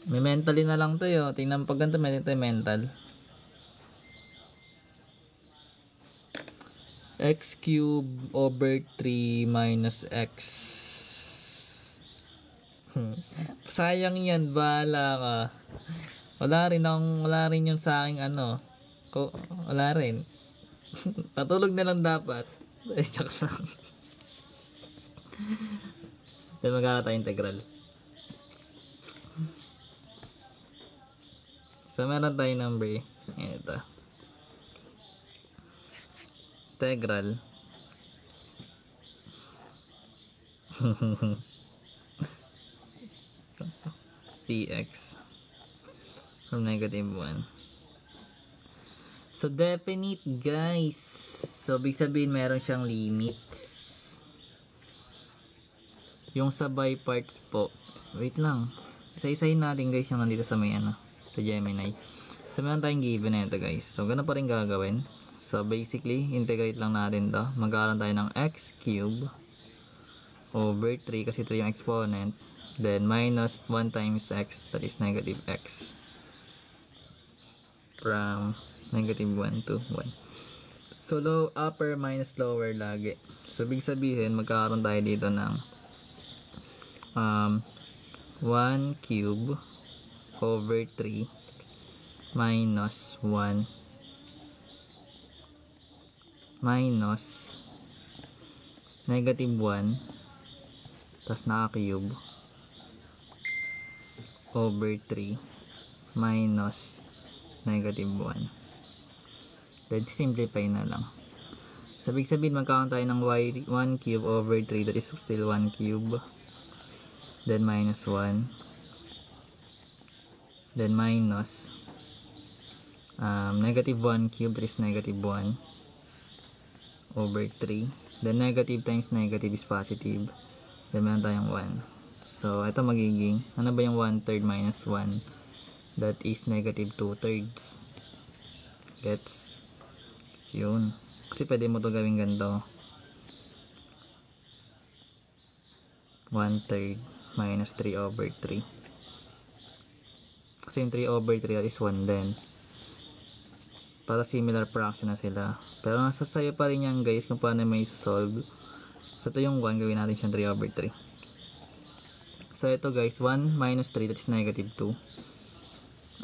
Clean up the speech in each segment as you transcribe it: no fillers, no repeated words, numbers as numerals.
May mentally na lang to yo. Tingnan pag ganito may mental. X cube over 3 minus x. Sayang yan, bahala ka. Wala rin yung sa aking ano. Wala rin. Patulog na lang dapat. Joke lang. Then magkakaroon tayo integral. So meron tayo number. Ito. Integral. dx from negative 1. So definite guys. So ibig sabihin meron siyang limits. Yung sa by parts po. Wait lang. Isa-isahin natin guys yung nandito sa may ano. Sa Gemini. So meron tayong given na ito guys. So ganun pa rin gagawin. So basically integrate lang natin to. Magkakaroon tayo ng x cube over 3 kasi 3 yung exponent. Then minus 1 times x, that is negative x. From negative 1 to 1. So upper minus lower lagi. So ibig sabihin magkakaroon tayo dito ng 1 cube over 3 minus 1 minus negative 1 tas naka-cube over 3 minus negative 1. Then simplify na lang. So ibig sabihin magkakaroon tayo ng 1 cube over 3, that is still 1 cube. Then minus 1. Then minus negative 1 cube, that is negative 1 over 3. Then negative times negative is positive. Then meron tayong 1. So, ito magiging, ano ba yung 1/3 minus 1? That is negative 2/3. Gets? Yun. Kasi pwede mo to gawin ganito. 1/3 minus 3 over 3. Kasi yung 3 over 3 is 1 din. Para similar fraction na sila. Pero nasa sayo pa rin yan guys kung paano may solve. So, ito yung 1. Gawin natin siyang 3 over 3. So, ito guys, 1 minus 3, that is negative 2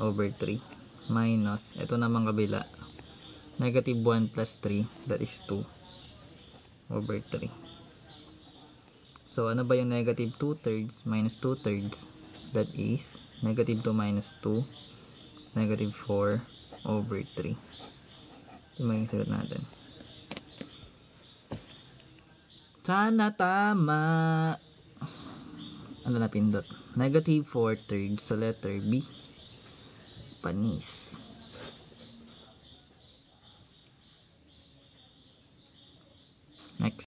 over 3. Minus, ito naman kabila, negative 1 plus 3, that is 2 over 3. So, ano ba yung negative 2/3 minus 2/3? That is negative 2 minus 2, negative 4 over 3. Ito magiging sagot natin. Sana tama! Ano na pindot? Negative 4/3 sa letter B. Panis.